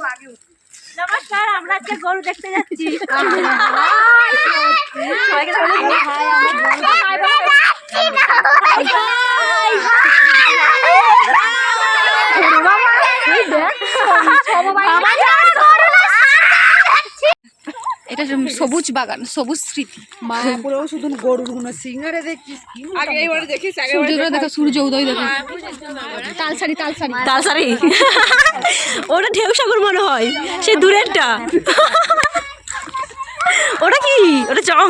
নমস্কার, আমরা আজকে গরু দেখতে যাচ্ছি। এটা সবুজ বাগান, সবুজ স্মৃতি। মায়াপুরেও শুধু গরুগুলো সিঙ্গারে দেখছিস কি সূর্যোদয় দেখো, সূর্য উদয় দেখো। তালসারি তালসারি তালসারি, ওটা ঢেউসাগর মনে হয়, সে দূরেরটা। ওটা কি? ওটা চং।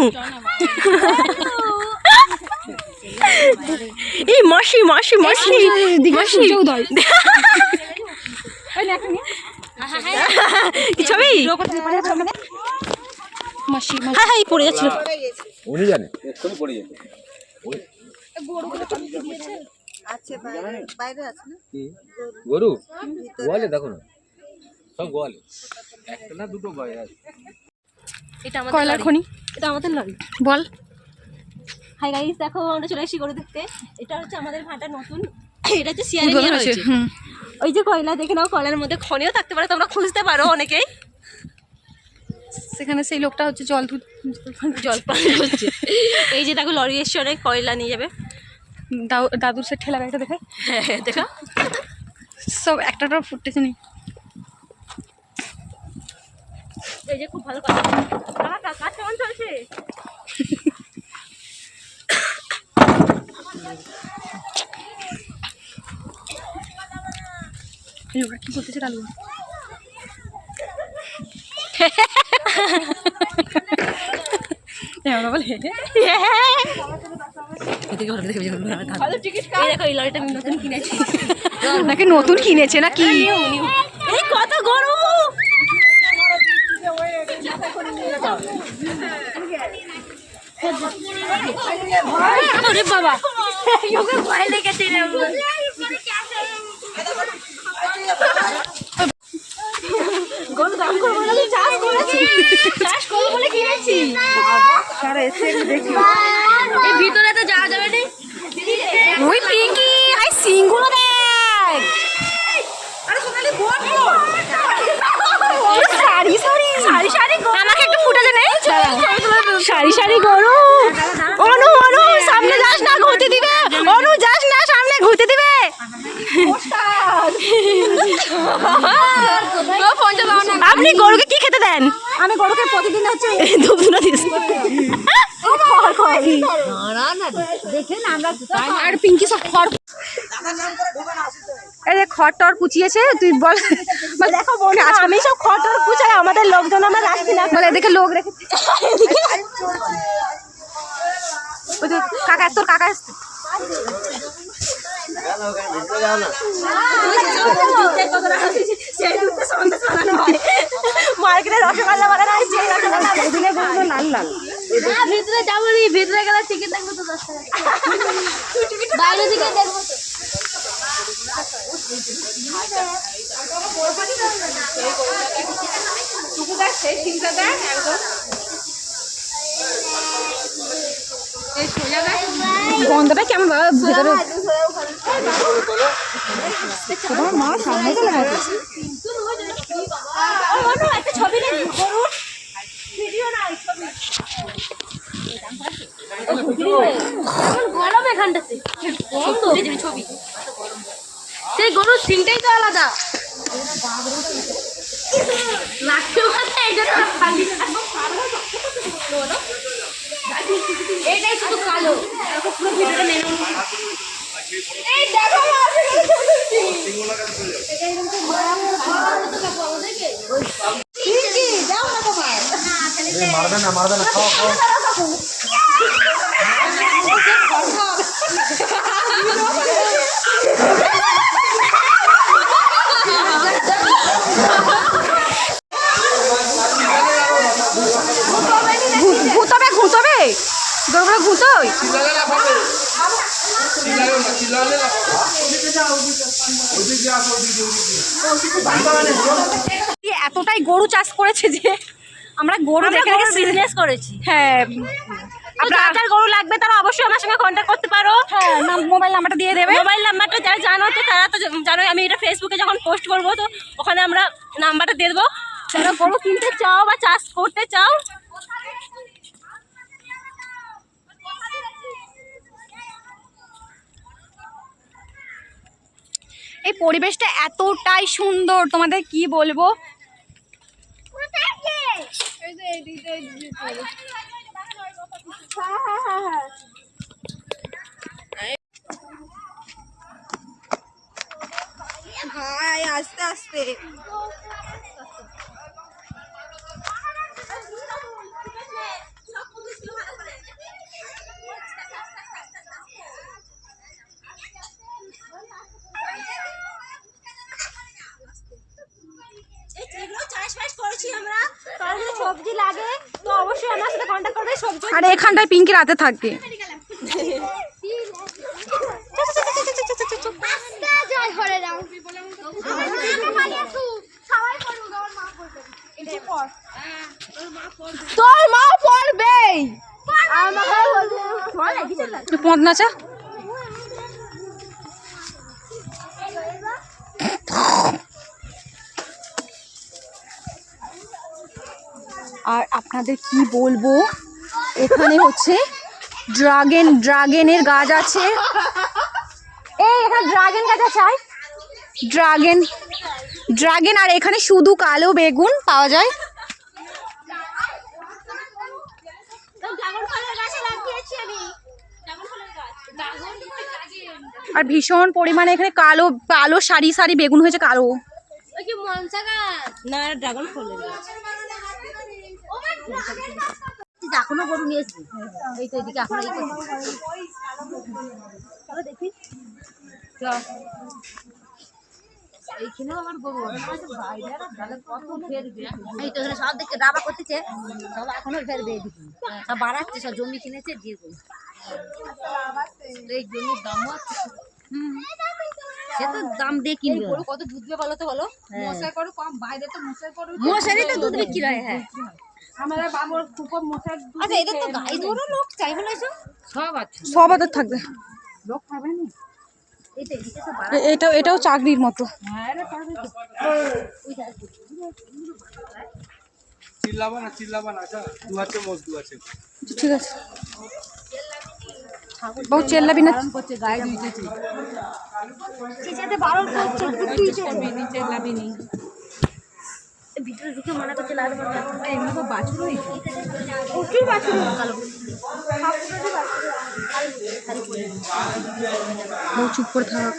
এই মাসি মাসি মাসি মাসি উদয় কি ছবি? মাসি হ্যাঁ হ্যাঁ, পড়ে যাচ্ছিল। উনি জানে এক্ষুনি পড়ে যেত। গরু গোয়ালে দেখো না, সব গোয়ালে, একটা না দুটো গায়ে আছে। এটা আমাদের কয়লার লরি। খনি। এটা আমাদের লরি। বল। হাই গাইস, দেখো আমরা চলে এসেছি গরু দেখতে। এটা হচ্ছে আমাদের ভাটা নতুন। এটা হচ্ছে সিয়ারে নিয়ে রয়েছে। ওই যে কয়লা দেখে নাও, কয়লার মধ্যে খনিও থাকতে পারে, তোমরা খুঁজতে পারো অনেকেই। সেখানে সেই লোকটা হচ্ছে জল জল পান হচ্ছে। এই যে দেখো লরি এসছে, অনেক কয়লা নিয়ে যাবে। দাদুর সে ঠেলা গাড়িটা দেখে। হ্যাঁ হ্যাঁ, দেখো সব একটা ফুটতেছে নি। এই যে খুব ভালো কাজ কেমন চলছে? লোকটা কি করতেছে লালু? নাকি নতুন কিনেছে নাকি? এই কত গরু! আরে বাবা, ভয় লেগেছে রে। গরু দাম করবো বলে চাষ করেছি, চাষ করবো বলে কিনেছি। এই ভিতরে তো যাওয়া যাবে না। ওই পিঙ্কি, আই সিংগুলো দেখ। সারি সারি সারি সারি গরু। আমাকে একটু ফুটাতে নেই? সারি সারি গরু। অনু অনু, সামনে যাস না, ঘুরতে দিবে। অনু যাস না, সামনে ঘুরতে দিবে। আপনি গরুকে কি খেতে দেন? আমি গরুকে প্রতিদিন হচ্ছে দুপুরা দিস। আর পিঙ্কি সব খড়, এই যে খড় টর কুচিয়েছে। তুই বল, দেখো বোন, আমি সব খটর কুচাই, আমাদের লোকজন আমরা রাখছি না। বলে এদিকে লোক রেখেছি। ওই যে কাকা, তোর কাকা আসছে। মার্কেটে রসগোল্লা বানানো হয়, সেই রসগোল্লা লাল লাল। ভিতরে যাবো নি, ভিতরে গেলে টিকিট দেখবো তো 10 টাকা। বাইরে দিকে দেখবো তো। গন্ধটা কেমন বাবা ভেতরে? তোমার মা সামনে চলে গেছে। একটা ছবি নেই গরুর, ভিডিও না, ছবি। গরম এখানটাতে ছবি, সেই গরুর সিংটাই তো আলাদা লাগছে। এইটাই শুধু কালো, পুরো ভিডিওটা নেই। এই দেখো মারবে না মারবে না, খাও খাও। ঘুতবে ঘুতবে গরুগুলো ঘুতোই। এতটাই গরু চাষ করেছে যে আমরা গরু দেখে বিজনেস করেছি। হ্যাঁ, যার গরু লাগবে তারা অবশ্যই আমার সঙ্গে কন্ট্যাক্ট করতে পারো। হ্যাঁ, মোবাইল নাম্বারটা দিয়ে দেবে। মোবাইল নাম্বারটা যারা জানো তো তারা তো জানোই, আমি এটা ফেসবুকে যখন পোস্ট করবো তো ওখানে আমরা নাম্বারটা দিয়ে দেবো। যারা গরু কিনতে চাও বা চাষ করতে চাও এই পরিবেশটা এতটাই সুন্দর, তোমাদের কি বলবো। ভাই আস্তে আস্তে। চাষবাস করেছি আমরা, কারণ যদি সবজি লাগে তো অবশ্যই আমার সাথে কন্ট্যাক্ট করবে। সবজি আর এখানটায় পিঙ্কি রাতে থাকে। তোর মা পড়বেই। পদ নাচা আর আপনাদের কি বলবো, এখানে হচ্ছে ড্রাগনের গাছ আছে। এই এখানে ড্রাগন গাছ আছে, ড্রাগন। আর এখানে শুধু কালো বেগুন পাওয়া যায়। আর ভীষণ পরিমাণে এখানে কালো কালো সারি সারি বেগুন হয়েছে, কালো। না ড্রাগন ফলের গাছ। এখনো গরু নিয়েছি, এই তো এদিকে এখন দেখি এইখানেও আমার গরু কত ফেরবে, এই তো এখানে সব দেখতে ডাবা করতেছে, সব এখনো ফেরবে এদিকে, সব বাড়াচ্ছে, সব জমি কিনেছে দিয়ে গরু, এই জমির দামও আছে। সে তো দাম দিয়ে কিনবে। গরু কত দুধ দেবে বলো তো, বলো। মশাই করো কম, বাইরে তো মশাই করো। মশারি তো দুধ বিক্রি হয়। হ্যাঁ, আমরা বাবুর খুব মশাই আচ্ছা এটা তো গাই গরু, লোক চাই বলে সব আছে, সব আদর থাকবে। লোক খাবে না। এই তো এদিকে সব এটাও চাকরির মতো। চিল্লাবা না আচ্ছা, দু হাতে মজদু আছে। ঠিক আছে, বহু চেল্লাবি না। করছে গায়ে দিয়েছে, ভিতরে ঢুকে মানা করছে লাল এমনি তো বাছুর হয়েছে। বহু চুপ করে থাক।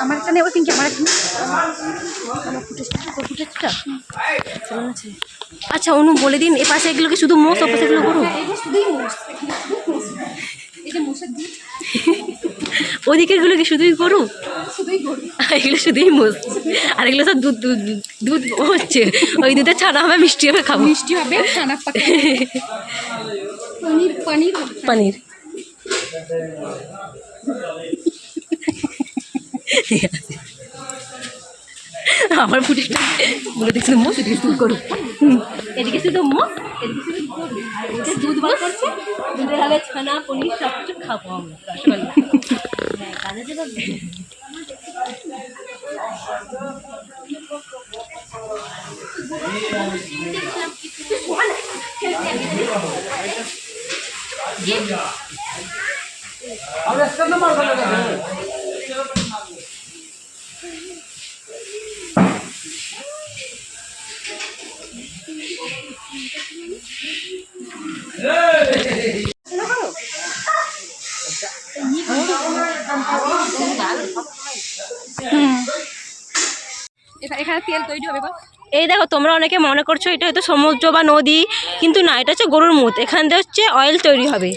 আমার একটা নেই, ওই পিঙ্কি আমার একটা। আচ্ছা অনু বলে দিন, এ পাশে এগুলো কি শুধু মোষ, ও পাশে এগুলো গরু? ওদিকের গুলো কি শুধুই গরু? এগুলো শুধুই মোষ, আর এগুলো সব দুধ দুধ দুধ হচ্ছে। ওই দুধের ছানা হবে, মিষ্টি হবে, খাবো। মিষ্টি হবে, ছানা পাকা, পনির পনির। আমার ফুটেজটা বলে দেখছি মোষ, এদিকে শুধু গরু, এদিকে শুধু মোষ, এদিকে শুধু গরু, এদিকে দুধ বার করছে, দুধের হবে ছানা, পনির, সব কিছু খাবো আমরা, রসগোল্লা। তেল তৈরি হবে গো। এই দেখো তোমরা অনেকে মনে করছো এটা হয়তো সমুদ্র বা নদী, কিন্তু না, এটা হচ্ছে গরুর মুত, এখান থেকে হচ্ছে অয়েল তৈরি হবে।